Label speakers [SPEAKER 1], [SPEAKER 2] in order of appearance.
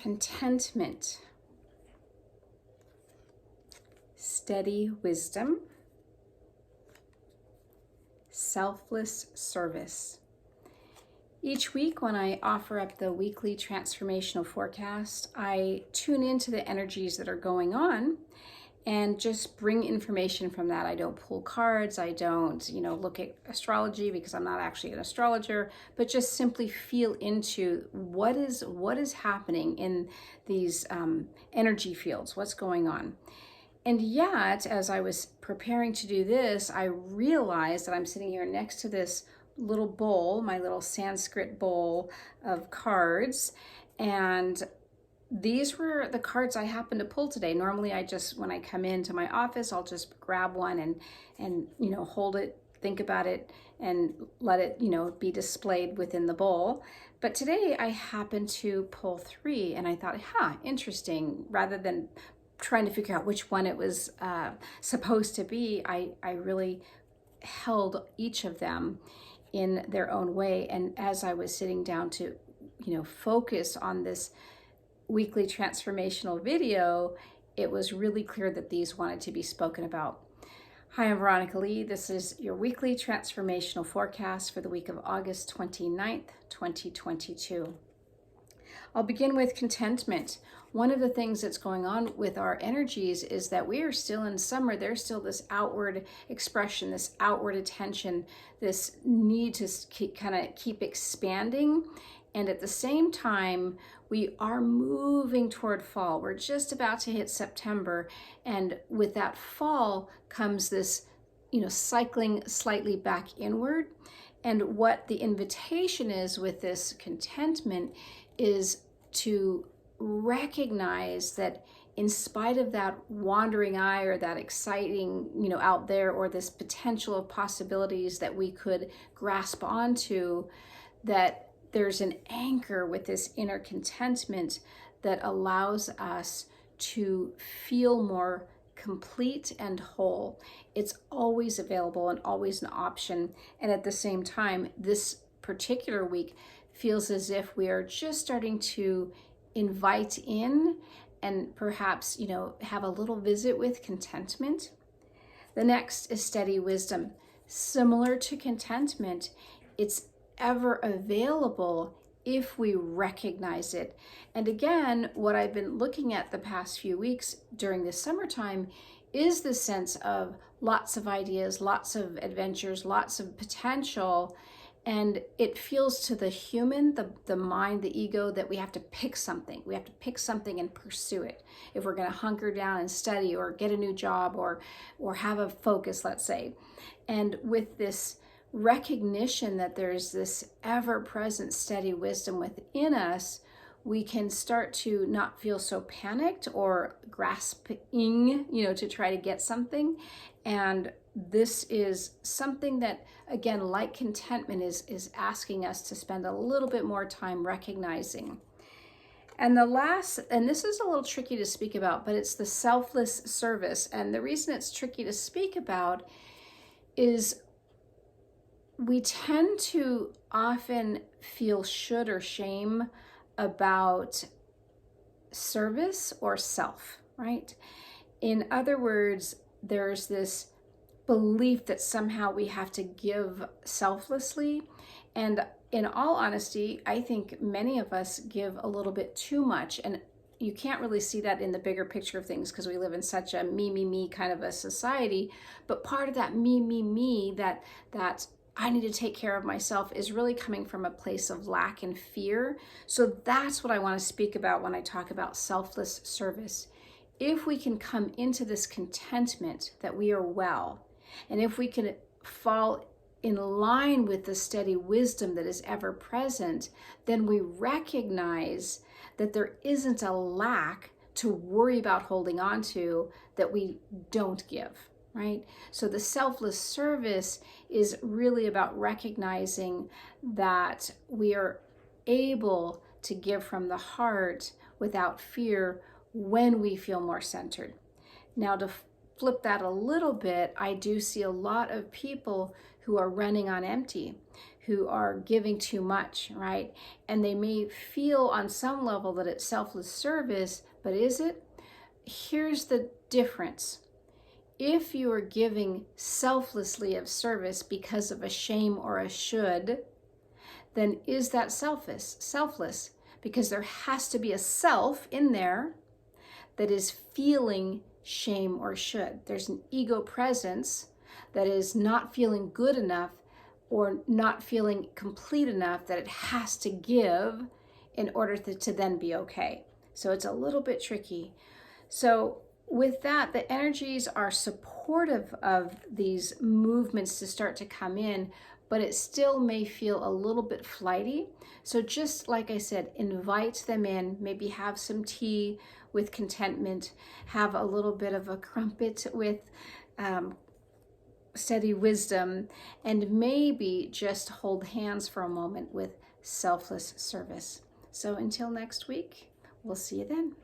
[SPEAKER 1] Contentment, steady wisdom, selfless service. Each week when I offer up the weekly transformational forecast, I tune into the energies that are going on and just bring information from that. I don't pull cards. I don't, look at astrology because I'm not actually an astrologer, but just simply feel into what is happening in these energy fields, what's going on. And yet, as I was preparing to do this, I realized that I'm sitting here next to this little bowl, my little Sanskrit bowl of cards, and these were the cards I happened to pull today. Normally when I come into my office, I'll just grab one and hold it, think about it, and let it, be displayed within the bowl. But today I happened to pull 3, and I thought, interesting. Rather than trying to figure out which one it was supposed to be, I really held each of them in their own way. And as I was sitting down to, focus on this weekly transformational video, it was really clear that these wanted to be spoken about. Hi, I'm Veronica Lee. This is your weekly transformational forecast for the week of August 29th, 2022. I'll begin with contentment. One of the things that's going on with our energies is that we are still in summer. There's still this outward expression, this outward attention, this need to keep expanding. And at the same time, we are moving toward fall. We're just about to hit September. And with that fall comes this, cycling slightly back inward. And what the invitation is with this contentment is to recognize that in spite of that wandering eye or that exciting, out there, or this potential of possibilities that we could grasp onto, that there's an anchor with this inner contentment that allows us to feel more complete and whole. It's always available and always an option. And at the same time, this particular week feels as if we are just starting to invite in and perhaps, have a little visit with contentment. The next is steady wisdom. Similar to contentment, it's ever available if we recognize it. And again, what I've been looking at the past few weeks during the summertime is the sense of lots of ideas, lots of adventures, lots of potential. And it feels to the human, the mind, the ego, that we have to pick something. We have to pick something and pursue it. If we're going to hunker down and study or get a new job or have a focus, let's say. And with this recognition that there's this ever-present steady wisdom within us, we can start to not feel so panicked or grasping, to try to get something. And this is something that, again, like contentment, is asking us to spend a little bit more time recognizing. And the last, and this is a little tricky to speak about, but it's the selfless service. And the reason it's tricky to speak about is we tend to often feel should or shame about service or self, right? In other words, there's this belief that somehow we have to give selflessly. And in all honesty, I think many of us give a little bit too much. And you can't really see that in the bigger picture of things because we live in such a me kind of a society. But part of that me, that I need to take care of myself is really coming from a place of lack and fear. So that's what I want to speak about when I talk about selfless service. If we can come into this contentment that we are well, and if we can fall in line with the steady wisdom that is ever present, then we recognize that there isn't a lack to worry about holding on to that we don't give, right? So the selfless service is really about recognizing that we are able to give from the heart without fear when we feel more centered. Now, to flip that a little bit, I do see a lot of people who are running on empty, who are giving too much, right? And they may feel on some level that it's selfless service, but is it? Here's the difference. If you are giving selflessly of service because of a shame or a should, then is that selfless? Because there has to be a self in there that is feeling shame or should. There's an ego presence that is not feeling good enough or not feeling complete enough that it has to give in order to then be okay. So it's a little bit tricky. So with that, the energies are supportive of these movements to start to come in, but it still may feel a little bit flighty. So just like I said, invite them in, maybe have some tea with contentment, have a little bit of a crumpet with steady wisdom, and maybe just hold hands for a moment with selfless service. So until next week, we'll see you then.